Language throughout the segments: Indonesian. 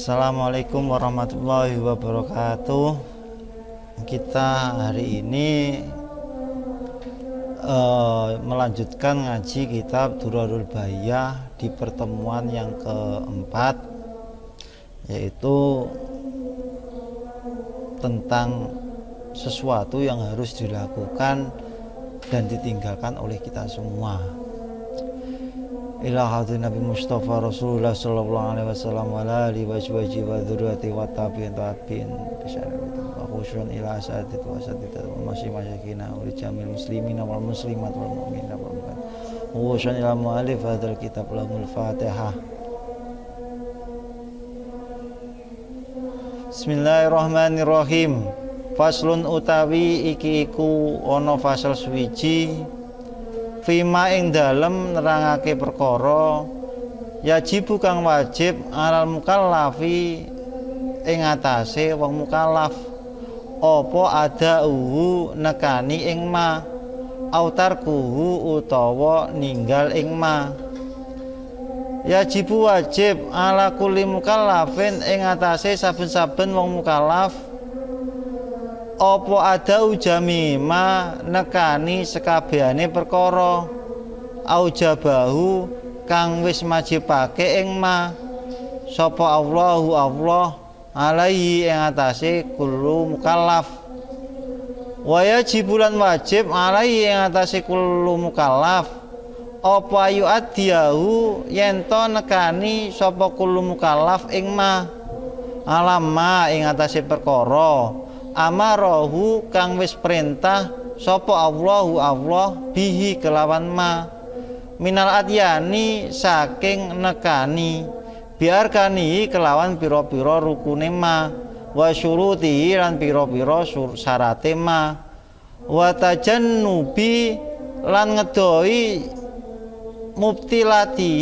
Assalamualaikum warahmatullahi wabarakatuh. Kita hari ini melanjutkan ngaji kitab Durarul Bahiyah di pertemuan yang keempat, yaitu tentang sesuatu yang harus dilakukan dan ditinggalkan oleh kita semua. Ila hadrin Nabi Mustafa Rasulullah sallallahu alaihi wasallam wa alihi wa sahbihi wa dzurriyyati wa tabi'in bisyaratin wa khusyun ila asadid wa asadid wa masyayikina wa jamil muslimina wal muslimat wal mu'minina wal mu'minat wa khusyun ila mu'alif hadzal kitab lahul Fatihah. Bismillahirrahmanirrahim. Faslun utawi iki iku ana fasal suwiji fima ing dalem nerangake perkara yajibu kang wajib alal mukallafi ing atase wong mukallaf apa adauhu nekani ing ma autarkuhu utawa ninggal ing ma. Yajibu wajib ala kulli mukallafin ing atase saben-saben wong mukallaf apa ada ujami ma nekani sekabehane perkara aujabahu kang wis majibake ing ma sapa Allahu Allah alaihi ing atase kullu mukallaf wa yajibulan wajib alaihi ing atase kullu mukallaf apa yu'addiyahu yen to nekani sapa kullu mukallaf ing ma alamma ing atase perkara amarahu kang wis perintah sapa Allahu Allah bihi kelawan ma minal adyani saking nekani biarkani kelawan pira-pira rukune ma wa syuruti lan pira-pira syarate ma wa tajannubi lan ngedoi mubtilati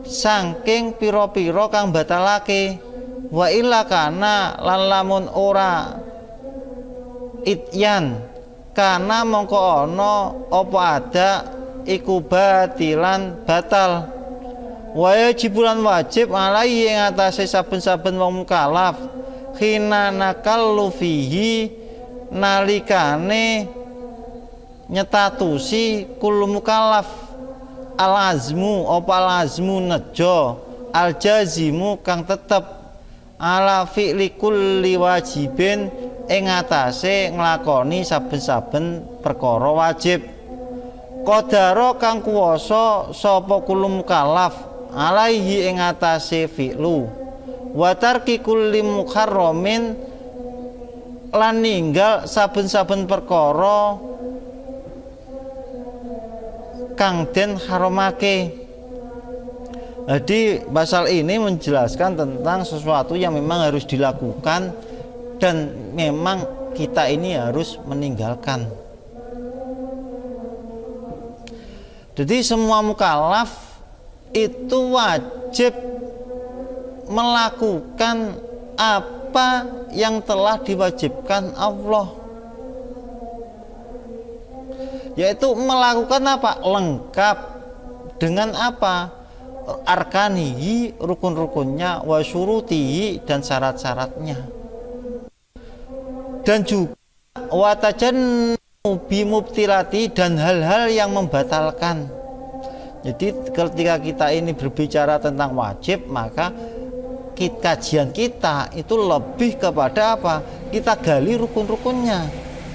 saking pira-pira kang batalake wa illa kana lan lamun ora ityan kana mongko ana apa ada iku batilan batal wa yajibulan wajib alaihi ing atase saben-saben wong mukallaf khina nakallu fihi nalikane nyetatusi kullu mukallaf al azmu apa al azmu nejo al jazimu kang tetep ala fi'li kulli wajibin ing atase nglakoni saben-saben perkara wajib qadara kang kuwasa sapa kullu mukallaf alaihi ing atase fi'lu wa tarki kulli muharramin lan ninggal saben-saben perkara kang den haramake. Jadi pasal ini menjelaskan tentang sesuatu yang memang harus dilakukan dan memang kita ini harus meninggalkan. Jadi semua mukallaf itu wajib melakukan apa yang telah diwajibkan Allah, yaitu melakukan apa? Lengkap dengan apa? Arkanihi rukun-rukunnya wa syurutihi dan syarat-syaratnya dan juga wa tajannubi mubtilati dan hal-hal yang membatalkan. Jadi ketika kita ini berbicara tentang wajib, maka kajian kita itu lebih kepada apa? Kita gali rukun-rukunnya,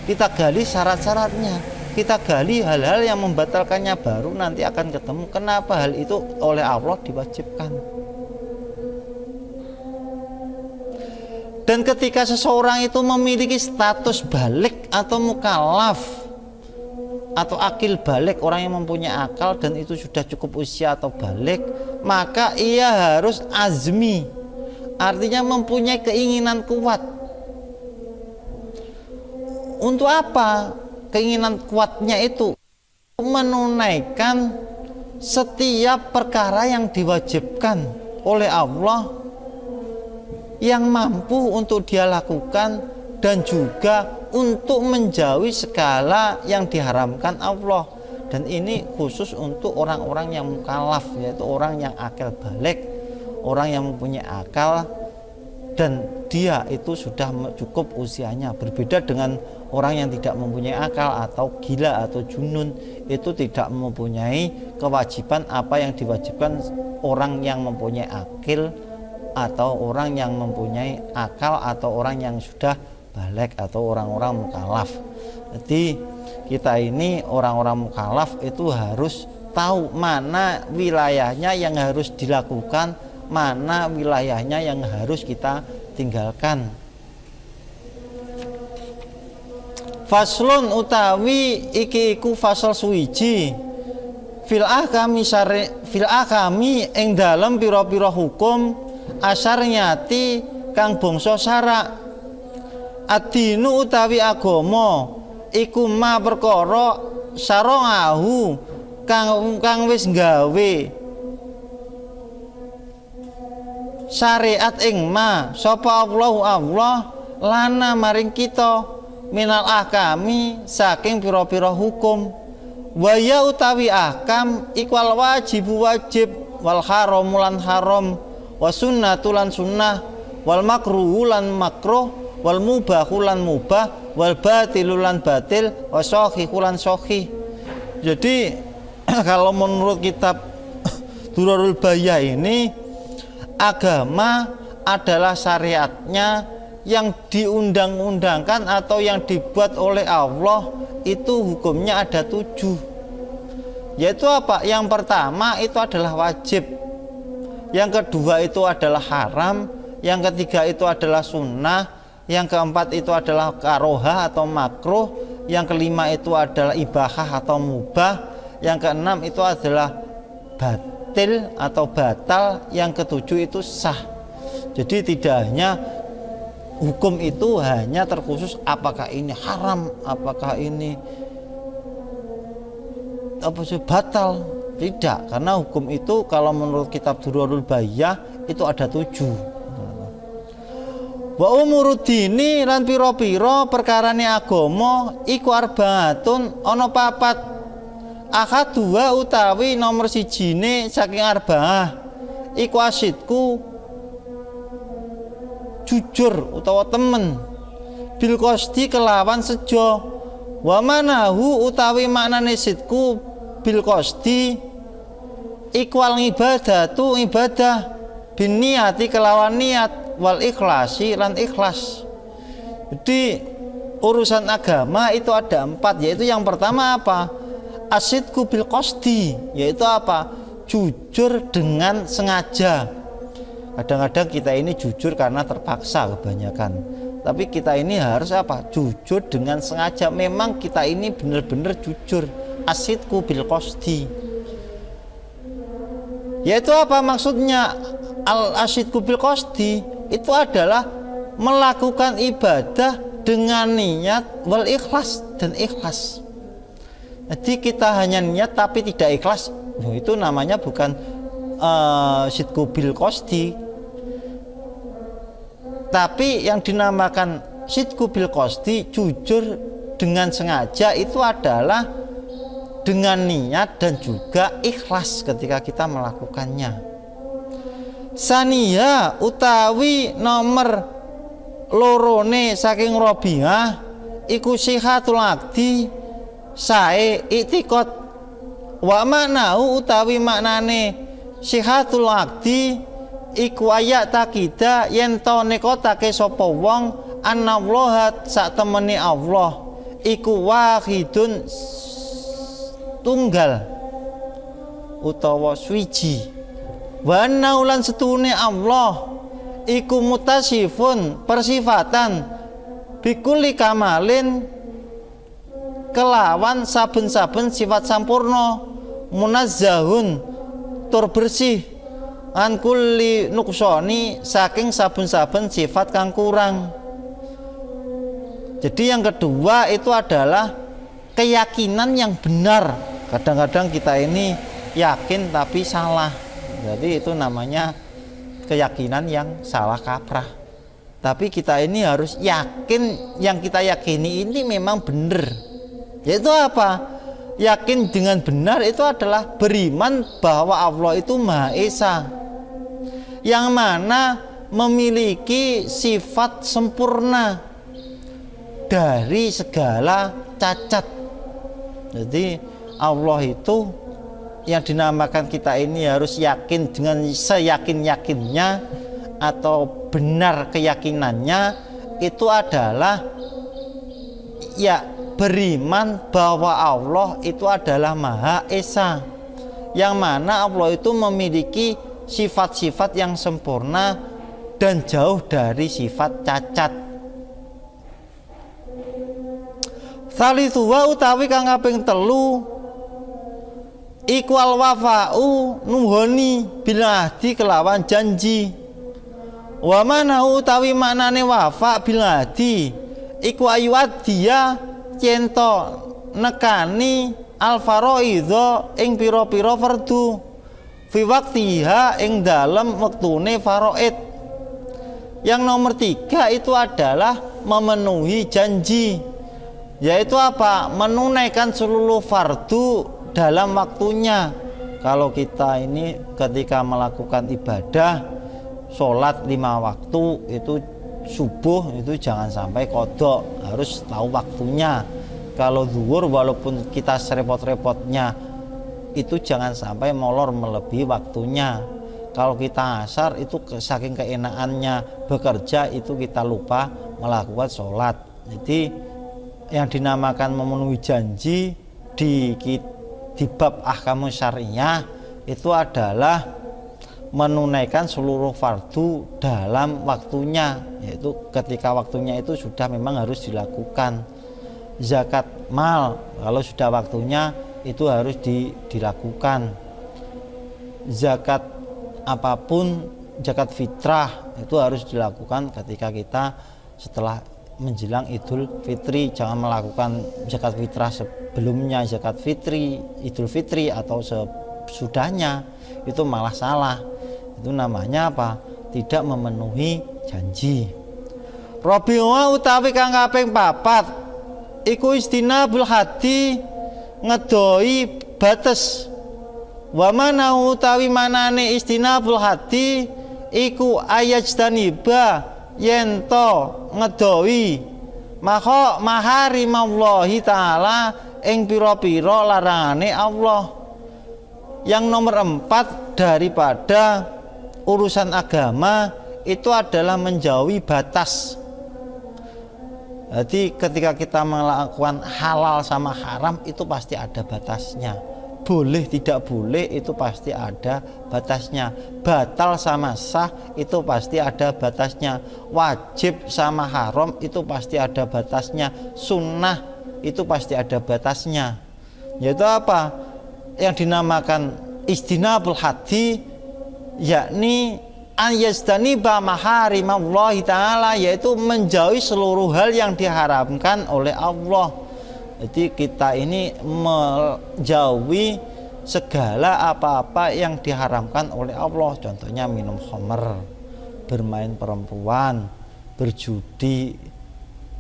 kita gali syarat-syaratnya, kita gali hal-hal yang membatalkannya, baru nanti akan ketemu kenapa hal itu oleh Allah diwajibkan. Dan ketika seseorang itu memiliki status balik atau mukallaf atau akil balik, orang yang mempunyai akal dan itu sudah cukup usia atau balik, maka ia harus azmi, artinya mempunyai keinginan kuat. Untuk apa? Keinginan kuatnya itu menunaikan setiap perkara yang diwajibkan oleh Allah yang mampu untuk dia lakukan dan juga untuk menjauhi segala yang diharamkan Allah. Dan ini khusus untuk orang-orang yang mukallaf, yaitu orang yang akil balik, orang yang mempunyai akal dan dia itu sudah cukup usianya. Berbeda dengan orang yang tidak mempunyai akal atau gila atau junun, itu tidak mempunyai kewajiban apa yang diwajibkan orang yang mempunyai akil atau orang yang mempunyai akal atau orang yang sudah balik atau orang-orang mukallaf. Jadi kita ini orang-orang mukallaf itu harus tahu mana wilayahnya yang harus dilakukan, mana wilayahnya yang harus kita tinggalkan. Faslun utawi iki iku fasal suwiji fil ahkami ing dalem pira-pira hukum asyariyati kang bangsa syarak. Adinu utawi agama iku ma perkara syara'ahu kang wis gawe syariat ing ma sapa Allah lana maring kita minal ahkami saking pira-pira hukum. Waya utawi ahkam ikwal wajibu wajib wal haramu lan haram wa sunnatu lan sunnah wal makruhu lan makruh wal mubahu lan mubah wal batilu lan batil wa shahihu lan shahih. Jadi kalau menurut kitab Durarul Bayah ini, agama adalah syariatnya yang diundang-undangkan atau yang dibuat oleh Allah, itu hukumnya ada 7. Yaitu apa? Yang pertama itu adalah wajib, yang kedua itu adalah haram, yang ketiga itu adalah sunnah, yang keempat itu adalah karohah atau makruh, yang kelima itu adalah ibahah atau mubah, yang keenam itu adalah batil atau batal, yang ketujuh itu sah. Jadi tidak hanya hukum itu hanya terkhusus apakah ini haram, apakah ini batal. Tidak, karena hukum itu kalau menurut kitab Durarul Bayah itu ada 7. Wa umuruddini lan pira-pira perkarane agama iku arbaatun ana 4. Akadua utawi nomor sijine saking arbaah iku asidku jujur utawa temen, bil qasdi kelawan sejo, wa manahu utawi maknane sidku bil qasdi ikwal ibadatu ibadah, bin niati kelawan niat, wal ikhlasi lan ikhlas. Jadi urusan agama itu ada 4, yaitu yang pertama apa? Asidku bil qasdi, yaitu apa? Jujur dengan sengaja. Kadang-kadang kita ini jujur karena terpaksa kebanyakan, tapi kita ini harus apa? Jujur dengan sengaja. Memang kita ini benar-benar jujur. Asidku bil qasdi, yaitu apa maksudnya? Al asidku bil qasdi itu adalah melakukan ibadah dengan niat wal ikhlas dan ikhlas. Jadi kita hanya niat tapi tidak ikhlas, itu namanya bukan sidku bil qasdi. Tapi yang dinamakan sidku bil qasdi, jujur dengan sengaja, itu adalah dengan niat dan juga ikhlas ketika kita melakukannya. Saniya utawi nomor lorone saking Rabi'ah iku sihatul akdi sae iktikad, wa maknahu utawi maknane sihatul akdi iku ayat takida yen to nekotake sapa wong anallaha sak temene Allah iku wahidun tunggal utawa swiji, wa naulan setune Allah iku mutasifun persifatan bikuli kamalin kelawan saben-saben sifat sampurna, munazzahun tur bersih, an kulli nuksoni saking saben-saben sifat kang kurang. Jadi yang kedua itu adalah keyakinan yang benar. Kadang-kadang kita ini yakin tapi salah, jadi itu namanya keyakinan yang salah kaprah. Tapi kita ini harus yakin yang kita yakini ini memang benar. Yaitu apa? Yakin dengan benar itu adalah beriman bahwa Allah itu Maha Esa. yang mana memiliki sifat sempurna dari segala cacat. Jadi Allah itu yang dinamakan kita ini harus yakin dengan seyakin-yakinnya atau benar keyakinannya itu adalah ya beriman bahwa Allah itu adalah Maha Esa, yang mana Allah itu memiliki sifat-sifat yang sempurna dan jauh dari sifat cacat. Salisuwa utawi kang kaping telu iku al wafa'u nuhoni bil ahdi kelawan janji. Wa manahu utawi maknane wafa bil ahdi iku ayuat dia cento nekani al faraidha ing pira-pira fardu fi waqtiha ing dalem wektune faraid. Yang nomor 3 itu adalah memenuhi janji, yaitu apa? Menunaikan seluruh fardu dalam waktunya. Kalau kita ini ketika melakukan ibadah sholat 5 waktu itu subuh itu jangan sampai kodok, harus tahu waktunya. Kalau zuhur walaupun kita serepot-repotnya itu jangan sampai molor melebihi waktunya. Kalau kita asar itu saking keenakannya bekerja itu kita lupa melakukan sholat. Jadi yang dinamakan memenuhi janji di bab ahkamus syariah itu adalah menunaikan seluruh fardu dalam waktunya, yaitu ketika waktunya itu sudah memang harus dilakukan. Zakat mal kalau sudah waktunya itu harus dilakukan. Zakat apapun, zakat fitrah itu harus dilakukan ketika kita setelah menjelang Idul Fitri. Jangan melakukan zakat fitrah sebelumnya zakat fitri, Idul Fitri atau sesudahnya, itu malah salah. Itu namanya apa? Tidak memenuhi janji. Rabi'u utawi kang kaping 4 iku istinabul hadi ngedoi batas. Wa mana utawi manane istinabul hadi iku ayajtaniba yento ngedoi maharimallahi ta'ala ing pira-pira larangane Allah. Yang nomor 4 daripada urusan agama itu adalah menjauhi batas. Jadi ketika kita melakukan halal sama haram itu pasti ada batasnya. Boleh tidak boleh itu pasti ada batasnya. Batal sama sah itu pasti ada batasnya. Wajib sama haram itu pasti ada batasnya. Sunnah itu pasti ada batasnya. Yaitu apa? Yang dinamakan istinabul hadi, yakni ayazdaniba maharimallahi ta'ala, yaitu menjauhi seluruh hal yang diharamkan oleh Allah. Jadi kita ini menjauhi segala apa-apa yang diharamkan oleh Allah. Contohnya minum khamr, bermain perempuan, berjudi,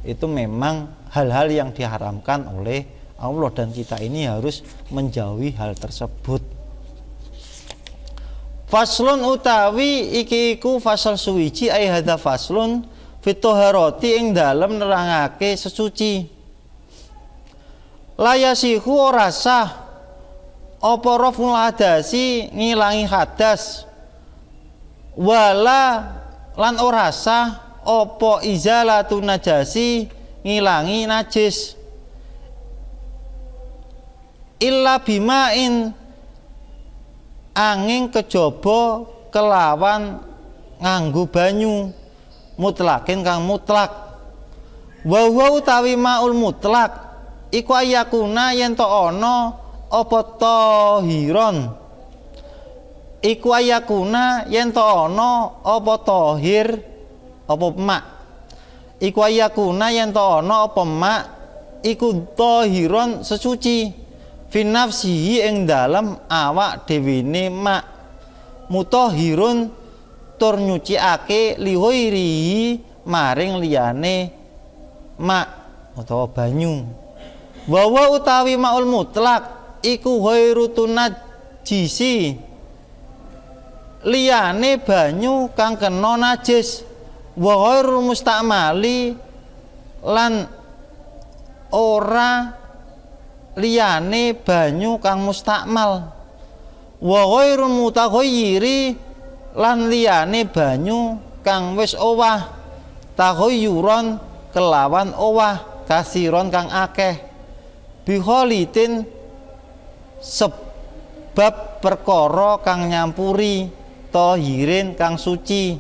itu memang hal-hal yang diharamkan oleh Allah dan kita ini harus menjauhi hal tersebut. Faslun utawi iki iku fasal suwiji ai hadza faslun fit thaharati ing dalem nerangake sesuci. Layasihu ora sah apa raful hadasi ngilangi hadas, wala lan ora sah apa izalatun najasi ngilangi najis, illa bimain angin kejaba kelawan nganggo banyu mutlakin kang mutlak. Wa huwa utawi maul mutlak iku ayakuna yen to ana apa tahiron, iku ayakuna yen to ana apa tahir apa mak, iku ayakuna yen to ana apa mak iku tahiron sesuci fin nafsihi ing dalem awak dhewene mak, mutahhirun tur nyuciake lihoirihi maring liyane mak utawa banyu. Wawa utawi maul mutlak iku ghairu tunajjisi liyane banyu kang kena najis, wa ghairul mustamali lan ora liyane banyu kang mustakmal, wa ghairul mutaghayyiri lan liyane banyu kang wis owah, taghayyuron kelawan owah, kasiron kang akeh, bikholitin sebab perkara kang nyampuri, tahirin kang suci,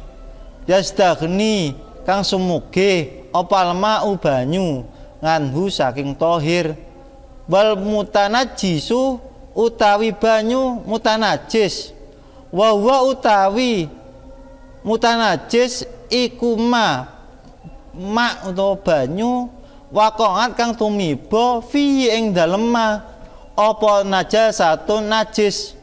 yasdaghni kang sumuge opal ma'u banyu nganhu saking tahir, wal mutanajjisu utawi banyu mutanajis, wa huwa utawi mutanajis iku ma utawa banyu waqa'at kang tumiba fihi ing dalem ma apa najasatun najis,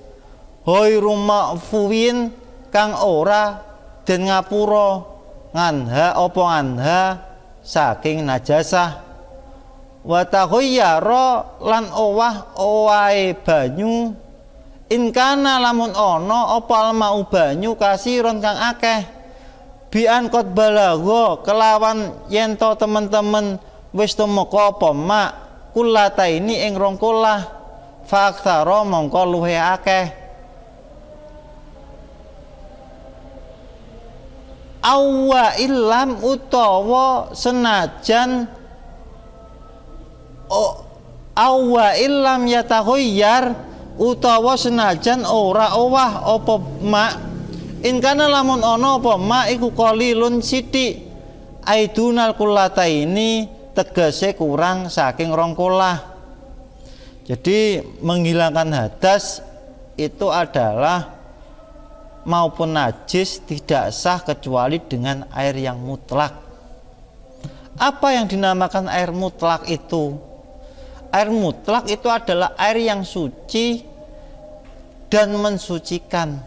ghairu ma'fuwin kang ora den ngapura nganha apa anha saking najasah, wa taghayyara lan owah owahe banyu in kana lamun ana apa almau banyu kasiron kang akeh, bian qad balagha kelawan yen to temen-temen wis tumeka apa mak kulata ini ing rong kulah, faktsara mongko luwih akeh, awwa illam utawa senajan awwa illam yataghayyar utawa senajan ora owah apa mak, in kana lamun ana apa mak iku qalilun sithik, aidunal kulata ini tegese kurang saking rong kulah. Jadi menghilangkan hadas itu adalah maupun najis tidak sah kecuali dengan air yang mutlak. Apa yang dinamakan air mutlak itu? Air mutlak itu adalah air yang suci dan mensucikan,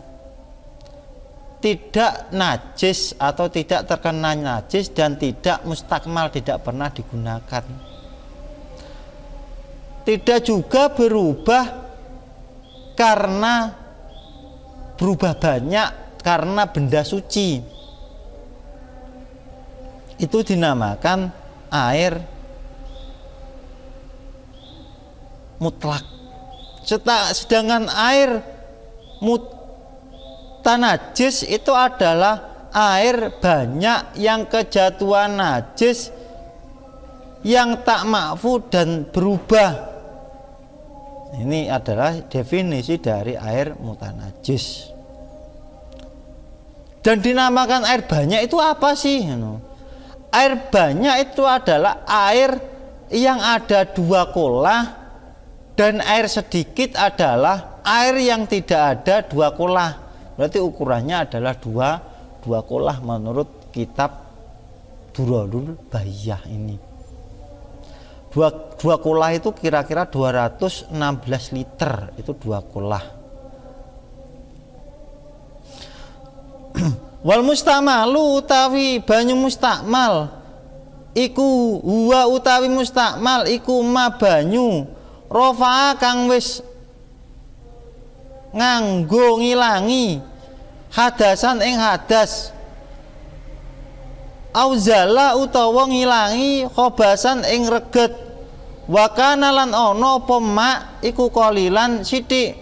tidak najis atau tidak terkena najis dan tidak mustakmal, tidak pernah digunakan. Tidak juga berubah karena berubah banyak karena benda suci. Itu dinamakan air mutlak. Sedangkan air mutanajis itu adalah air banyak yang kejatuhan najis yang tak ma'fu dan berubah. Ini adalah definisi dari air mutanajis. Dan dinamakan air banyak itu apa sih? Air banyak itu adalah air yang ada dua kolah, dan air sedikit adalah air yang tidak ada dua kolah. Berarti ukurannya adalah dua kolah menurut kitab Durarul Bahiyah ini. Dua kolah itu kira-kira 216 liter, itu dua kolah. Wal mustamalu utawi banyu mustakmal iku huwa utawi mustakmal iku ma banyu rofa kang wis nganggo ngilangi hadasan ing hadas, auzala utawa ngilangi khobasan ing reget, wakana lan ono pemak iku kolilan sithik.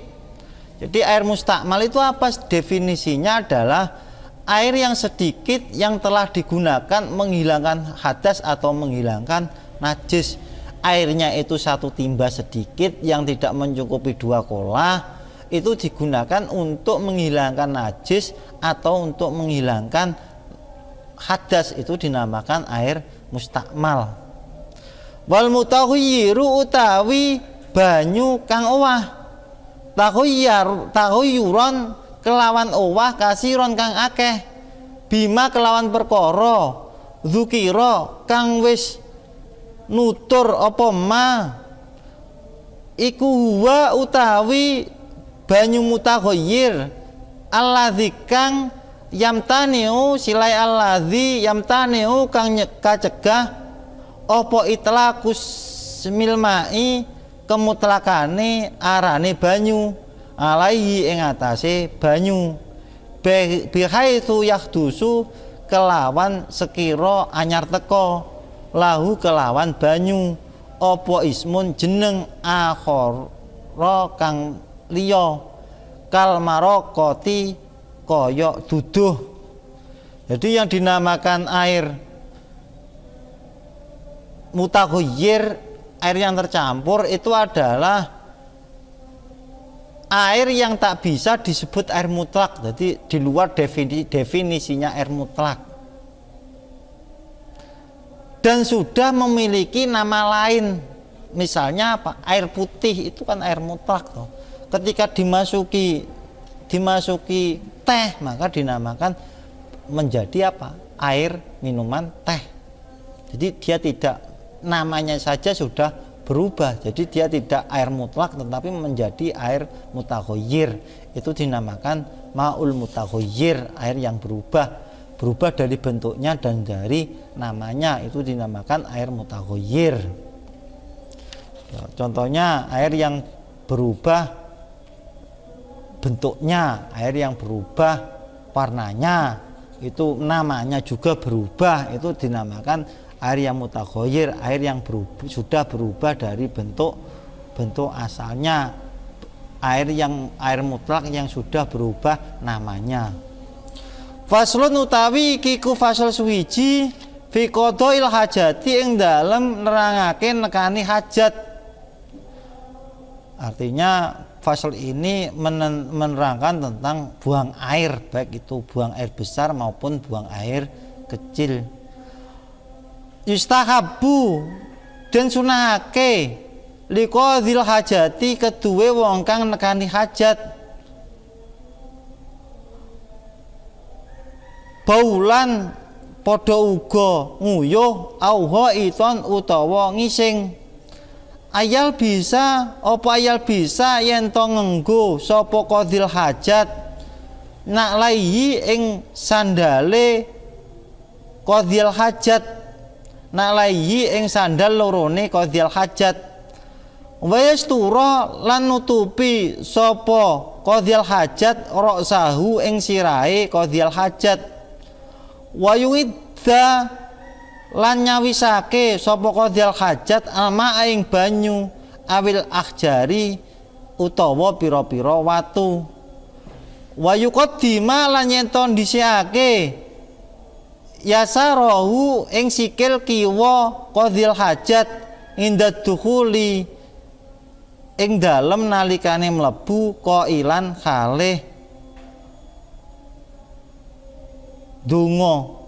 Jadi air mustakmal itu apa? Definisinya adalah air yang sedikit yang telah digunakan menghilangkan hadas atau menghilangkan najis. Airnya itu satu timba sedikit yang tidak mencukupi dua kolah, itu digunakan untuk menghilangkan najis atau untuk menghilangkan hadas, itu dinamakan air mustakmal. Wal mutahayyiru utawi banyu kang owah, tahayyuron kelawan owah, kasiron kang akeh, bima kelawan perkara, dzukira kang wis nutur apa ma iku huwa utawi banyu mutaghayyir alladzi kang yamtaniu silai alladzi yamtaniu kang kacegah apa itlaqus milmai kemutlakane arane banyu alaihi ing atase banyu bihaitsu yahdusu kelawan sekira anyar teko lahu kelawan banyu apa ismun jeneng akhara kang liya kal maraqati kaya duduh. Jadi yang dinamakan air mutaghayyir, air yang tercampur, itu adalah air yang tak bisa disebut air mutlak. Jadi di luar definisinya air mutlak, dan sudah memiliki nama lain. Misalnya apa? Air putih itu kan air mutlak toh. Ketika dimasuki teh, maka dinamakan menjadi apa? Air minuman teh. Jadi dia tidak, namanya saja sudah berubah. Jadi dia tidak air mutlak tetapi menjadi air mutaghayyir. Itu dinamakan ma'ul mutaghayyir, air yang berubah dari bentuknya dan dari namanya, itu dinamakan air mutaghayyir. Ya, contohnya air yang berubah bentuknya, air yang berubah warnanya, itu namanya juga berubah, itu dinamakan air yang mutaghayyir, air yang sudah berubah dari bentuk asalnya, air mutlak yang sudah berubah namanya. Faslun utawi kiku fasal suwiji fi qadail hajati ing dalem nerangake nekani hajat. Artinya fasal ini menerangkan tentang buang air, baik itu buang air besar maupun buang air kecil. Yustahabu dan sunahake liqadhil hajati keduwe wong kang nekani hajat, baulan padha uga nguyuh auha iton utawa ngising. Ayal bisa yen to ngenggo sapa qadhil hajat nak laihi ing sandale qadhil hajat, nak laihi ing sandal lorone qadhil hajat. Wa yastura lan nutupi sapa qadhil hajat ra'sahu ing sirahe qadhil hajat. Wa yuidda lan nyawisake sapa qadhil hajat alma ing banyu awil ahjari utawa pira-pira watu. Wa yuqaddima lan yen to ndhisikake yasarahu ing sikil kiwa qadhil hajat inda dukhuli ing dalem nalikane mlebu qailan khalih donga.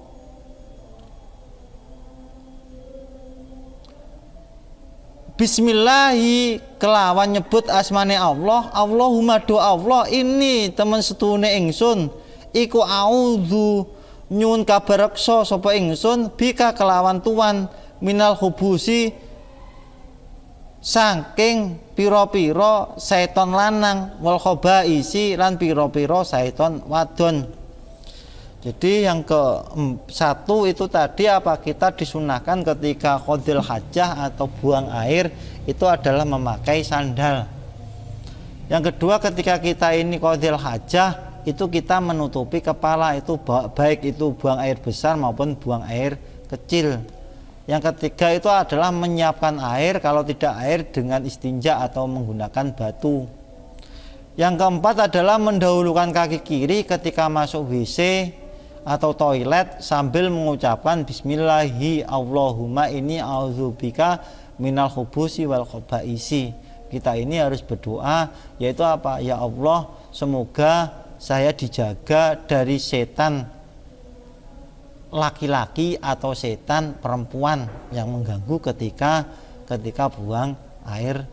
Bismillahi kelawan nyebut asmane Allah. Allahumma do Allah ini temen setune ingsun iku auzu nyuwun kabareksa sapa ingsun bika kelawan tuan minal hubusi saking pira-pira setan lanang wal khabaisi lan pira-pira setan wadon. Jadi yang ke-1 itu tadi apa, kita disunahkan ketika qadhil hajah atau buang air itu adalah memakai sandal. Yang kedua, ketika kita ini qadhil hajah itu kita menutupi kepala, itu baik itu buang air besar maupun buang air kecil. Yang ketiga itu adalah menyiapkan air, kalau tidak air dengan istinja atau menggunakan batu. Yang keempat adalah mendahulukan kaki kiri ketika masuk WC atau toilet sambil mengucapkan bismillahi Allahumma ini a'udzubika minal khubusi wal khabaisi. Kita ini harus berdoa, yaitu apa? Ya Allah, semoga saya dijaga dari setan laki-laki atau setan perempuan yang mengganggu ketika buang air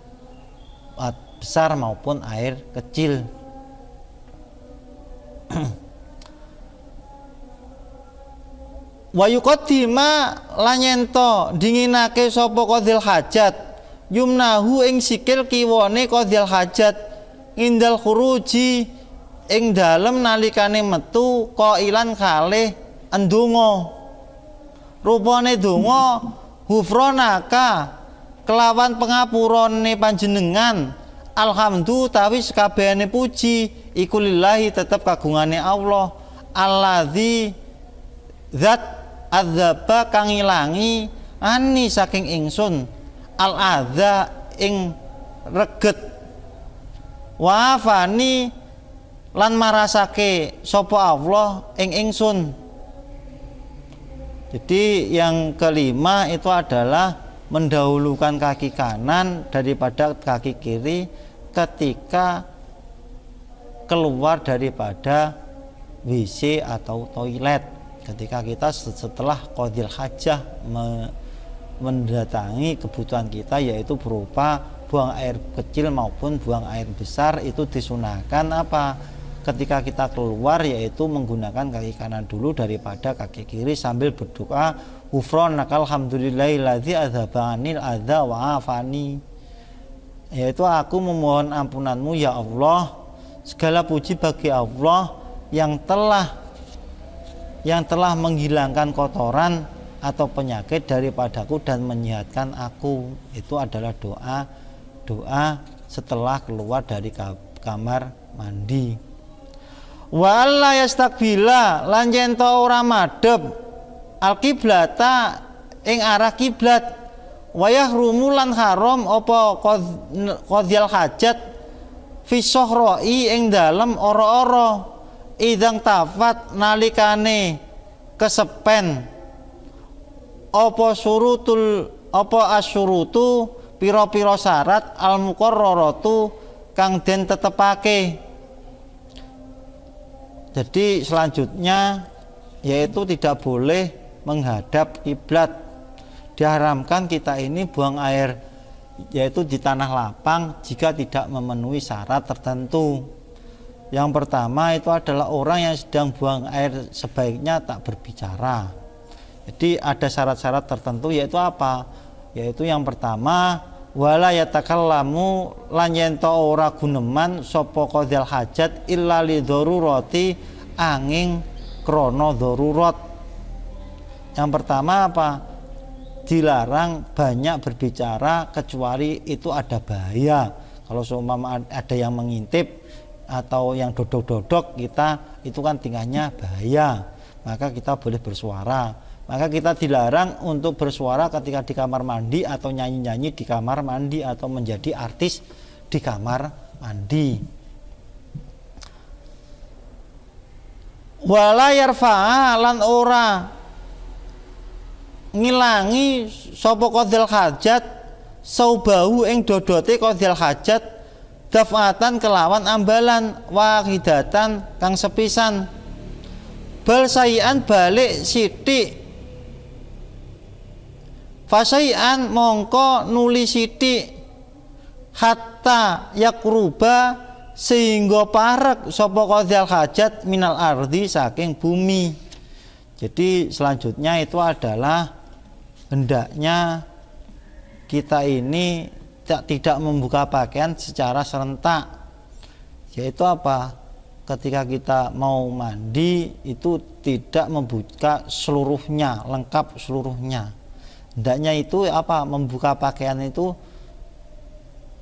besar maupun air kecil. Wa yuqaddima lan yento dinginake sapa qadhil hajat yumnahu ing sikil kiwane qadhil hajat indal khuruji ing dalem nalikane metu qailan kalih endonga. Rupane donga hufronaka kelawan pengapurane panjenengan alhamdu tawi sekabehane puji iku lillahi tetep kagungane Allah alladzi zat adzaba kang ilangi ani saking ingsun al adza ing reget wafani lan marasake sapa Allah ing ingsun. Jadi yang kelima itu adalah mendahulukan kaki kanan daripada kaki kiri ketika keluar daripada WC atau toilet. Ketika kita setelah qadhil hajah mendatangi kebutuhan kita, yaitu berupa buang air kecil maupun buang air besar, itu disunahkan apa? Ketika kita keluar, yaitu menggunakan kaki kanan dulu daripada kaki kiri sambil berdoa ghufranaka alhamdulillahilladzi adzhaba 'anil adza wa afani, yaitu aku memohon ampunanmu ya Allah, segala puji bagi Allah yang telah menghilangkan kotoran atau penyakit daripadaku dan menyehatkan aku. Itu adalah doa setelah keluar dari kamar mandi. Wa alla yastaqbila lan yen to ora madhep al-qiblata ing arah kiblat, wa yahrumu lan haram apa qadhiyal hajat fi sahra'i ing dalem ora-ora idang tafat nalikane kesepen apa asyurutu pira-pira syarat al-muqarraratu kang den tetepake. Jadi selanjutnya yaitu tidak boleh menghadap kiblat. Diharamkan kita ini buang air yaitu di tanah lapang jika tidak memenuhi syarat tertentu. Yang pertama itu adalah orang yang sedang buang air sebaiknya tak berbicara. Jadi ada syarat-syarat tertentu, yaitu apa? Yaitu yang pertama wala yatakallamu lan yen ta ora guneman sapa qadhal hajat illa li darurati angin krana darurat. Yang pertama apa? Dilarang banyak berbicara kecuali itu ada bahaya. Kalau seumpama ada yang mengintip atau yang dodok-dodok kita, itu kan tingkahnya bahaya, maka kita boleh bersuara. Maka kita dilarang untuk bersuara ketika di kamar mandi atau nyanyi-nyanyi di kamar mandi atau menjadi artis di kamar mandi. Wala yarfa'a lan ora ngilangi sapa qadhil hajat saubahu ing dodote qadhil hajat dafatan kelawan ambalan wahidatan kang sepisan bal sayian balik sithik fasai'an mongko nuli sithik hatta yakruba sehingga parek sapa qadhal hajat minal ardi saking bumi. Jadi selanjutnya itu adalah hendaknya kita ini tidak membuka pakaian secara serentak. Yaitu apa? Ketika kita mau mandi itu tidak membuka seluruhnya, lengkap seluruhnya. Hendaknya itu apa? Membuka pakaian itu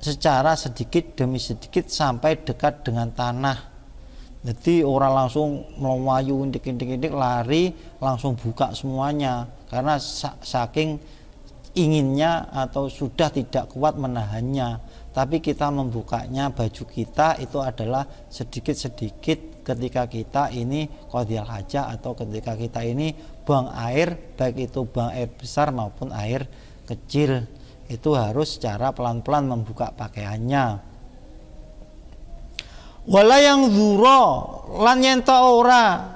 secara sedikit demi sedikit sampai dekat dengan tanah. Jadi orang langsung melayu indik-indik lari langsung buka semuanya karena saking inginnya atau sudah tidak kuat menahannya. Tapi kita membukanya baju kita itu adalah sedikit-sedikit ketika kita ini qadhiyal hajah atau ketika kita ini buang air, baik itu buang air besar maupun air kecil, itu harus secara pelan-pelan membuka pakaiannya. Wala yang zuro lan yen ta ora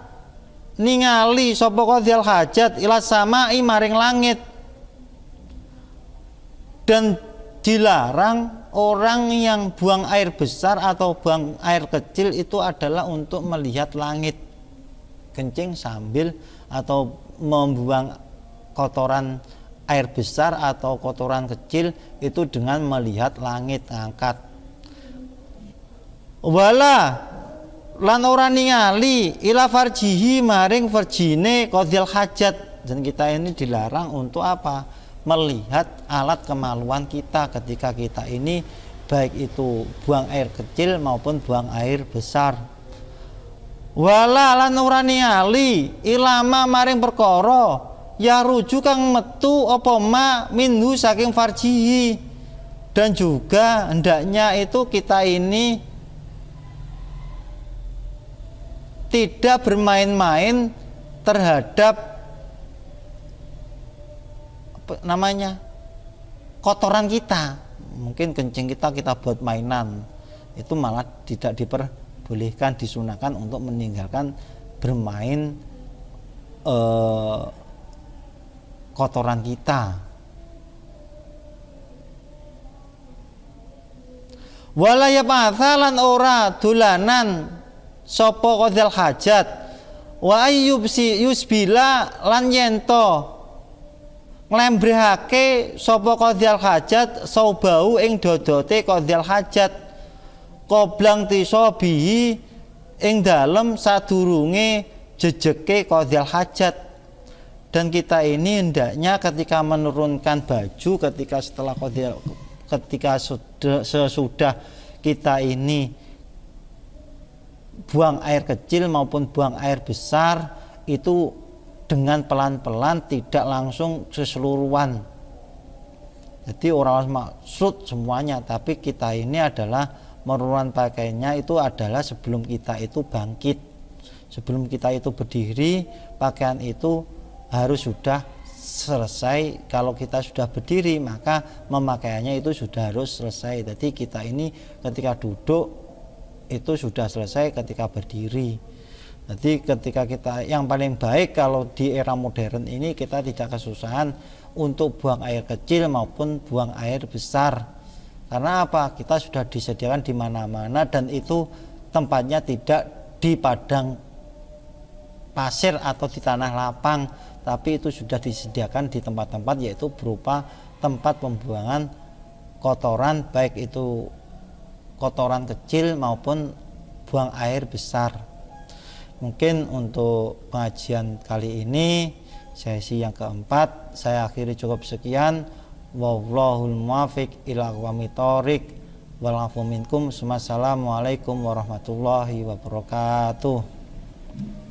ningali sapa qadhiyal hajat ila samai maring langit, dan dilarang orang yang buang air besar atau buang air kecil itu adalah untuk melihat langit, kencing sambil atau membuang kotoran air besar atau kotoran kecil itu dengan melihat langit angkat. Wala lan ora ningali ila farjihi maring farjine qadhiyal hajat, dan kita ini dilarang untuk apa? Melihat alat kemaluan kita ketika kita ini baik itu buang air kecil maupun buang air besar. Wala lan ora ningali ilama maring perkara ya ruju kang metu apa ma minhu saking farjihi, dan juga hendaknya itu kita ini tidak bermain-main terhadap kotoran kita. Mungkin kencing kita buat mainan, itu malah tidak diperbolehkan, disunahkan untuk meninggalkan bermain kotoran kita. Wala yapathalan ora dolanan sapa qadzal hajat wa ayyubsi yusbila lan yento nglembrehake sapa qadzal hajat saubau ing dodote qadzal hajat qoblang tisobihi ing dalem sadurunge jejeke qadzal hajat. Dan kita ini hendaknya ketika menurunkan baju, ketika sesudah kita ini buang air kecil maupun buang air besar, itu dengan pelan-pelan, tidak langsung keseluruhan. Jadi orang maksud semuanya, tapi kita ini adalah menurunkan pakaiannya itu adalah sebelum kita itu bangkit, sebelum kita itu berdiri, pakaian itu harus sudah selesai. Kalau kita sudah berdiri, maka memakaiannya itu sudah harus selesai. Jadi kita ini ketika duduk itu sudah selesai, ketika berdiri. Jadi ketika kita, yang paling baik kalau di era modern ini, kita tidak kesusahan untuk buang air kecil maupun buang air besar. Karena apa? Kita sudah disediakan di mana-mana, dan itu tempatnya tidak di padang pasir atau di tanah lapang, tapi itu sudah disediakan di tempat-tempat, yaitu berupa tempat pembuangan kotoran, baik itu kotoran kecil maupun buang air besar. Mungkin untuk pengajian kali ini, sesi yang keempat, saya akhiri cukup sekian. Wallahul muwaffiq ila aqwamit thoriq. Wal afu minkum. Wassalamualaikum warahmatullahi wabarakatuh.